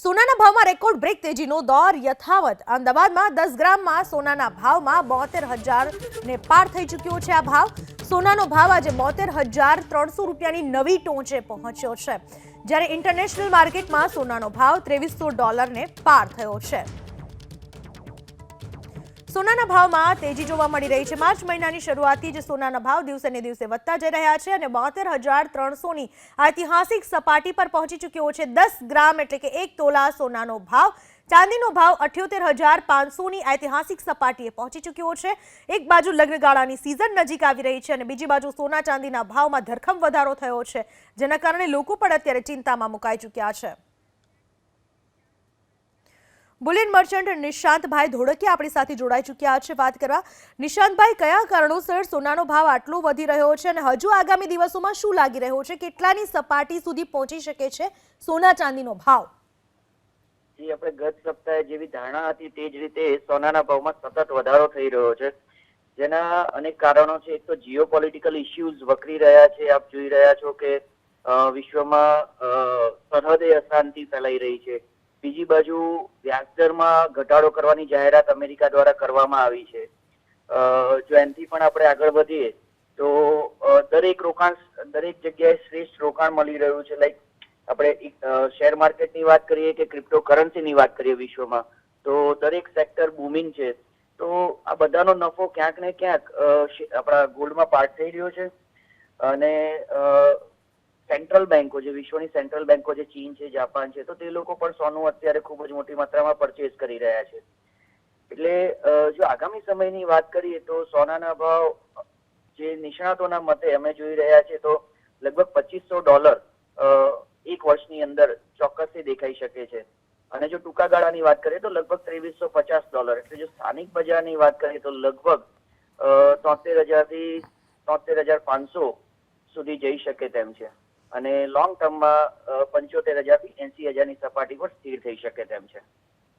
સોનાના ભાવમાં record break તેજીનો દોર યથાવત। અમદાવાદમાં 10 ગ્રામમાં સોનાના ભાવમાં 72,000 ને પાર થઈ ચૂક્યો છે। આ ભાવ સોનાનો ભાવ આજે 72,300 રૂપિયાની નવી ટોચે પહોંચ્યો છે, જ્યારે ઇન્ટરનેશનલ માર્કેટમાં સોનાનો ભાવ $2300 પાર થયો છે। સોનાના ભાવમાં તેજી જોવા મળી રહી છે। માર્ચ મહિનાની શરૂઆતથી જ સોનાના ભાવ દિવસે ને દિવસે વધતા જઈ રહ્યા છે અને 72,300ની ઐતિહાસિક સપાટી પર પહોંચી ચૂક્યો છે। 10 ગ્રામ એટલે કે 1 તોલા સોનાનો ભાવ, ચાંદીનો ભાવ 78,500ની ઐતિહાસિક સપાટીએ પહોંચી ચૂક્યો છે। એક બાજુ લગ્નગાળાની સિઝન નજીક આવી રહી છે અને બીજી બાજુ સોના ચાંદીના ભાવમાં ધરખમ વધારો થયો છે, જેના કારણે લોકો પણ અત્યારે ચિંતામાં મુકાઈ ચૂક્યા છે। બુલિયન મર્ચન્ટ નિશાંતભાઈ ધોળકિયા આપણી સાથે જોડાઈ ચૂક્યા છે વાત કરવા। નિશાંતભાઈ, કયા કારણોસર સોનાનો ભાવ આટલો વધી રહ્યો છે અને હજુ આગામી દિવસોમાં શું લાગી રહ્યો છે? કેટલાની સપાટી સુધી પહોંચી શકે છે સોના ચાંદીનો ભાવ? જે આપણે ગત સપ્તાહે જેવી ધારણા હતી તે જ રીતે સોનાના ભાવમાં સતત વધારો થઈ રહ્યો છે, જેના અનેક કારણો છે। એક તો જીઓપોલિટિકલ ઇશ્યુઝ વકરી રહ્યા છે। આપ જોઈ રહ્યા છો કે વિશ્વમાં સરહદે અશાંતિ ફેલાઈ રહી છે। બીજી બાજુ વ્યાજદરમાં ઘટાડો કરવાની જાહેરાત અમેરિકા દ્વારા કરવામાં આવી છે। જો એનાથી પણ આપણે આગળ વધીએ તો દરેક જગ્યાએ શ્રેષ્ઠ રોકાણ મળી રહ્યું છે। લાઈક આપણે શેર માર્કેટની વાત કરીએ કે ક્રિપ્ટોકરન્સીની વાત કરીએ વિશ્વમાં, તો દરેક સેક્ટર બૂમિંગ છે। તો આ બધાનો નફો ક્યાંક ને ક્યાંક આપણા ગોલ્ડમાં પાર્ક થઈ રહ્યો છે અને સેન્ટ્રલ બેંકો, જે વિશ્વની સેન્ટ્રલ બેંકો જે ચીન છે, જાપાન છે, તો તે લોકો પણ સોનું અત્યારે ખૂબ જ મોટી માત્રામાં પરચેસ કરી રહ્યા છે। એટલે જો આગામી સમયની વાત કરીએ તો સોનાના ભાવ જે નિષ્ણાતોના મતે અમે જોઈ રહ્યા છે તો લગભગ $2,500 એક વર્ષની અંદર ચોક્કસથી દેખાઈ શકે છે। અને જો ટૂંકા ગાળાની વાત કરીએ તો લગભગ $2,350। એટલે જો સ્થાનિક બજારની વાત કરીએ તો લગભગ 73,000 થી 73,500 સુધી જઈ શકે તેમ છે અને લોંગ ટર્મમાં 75,000 થી 80,000ની સપાટી પર સ્થિર થઈ શકે તેમ છે।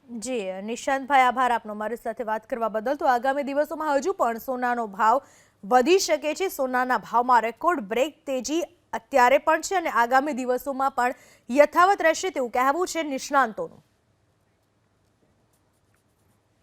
જી નિશાંતભાઈ, આભાર આપનો મારી સાથે વાત કરવા બદલ। તો આગામી દિવસોમાં હજુ પણ સોનાનો ભાવ વધી શકે છે। સોનાના ભાવમાં રેકોર્ડ બ્રેક તેજી અત્યારે પણ છે અને આગામી દિવસોમાં પણ યથાવત રહેશે તેવું કહેવું છે નિષ્ણાંતોનું।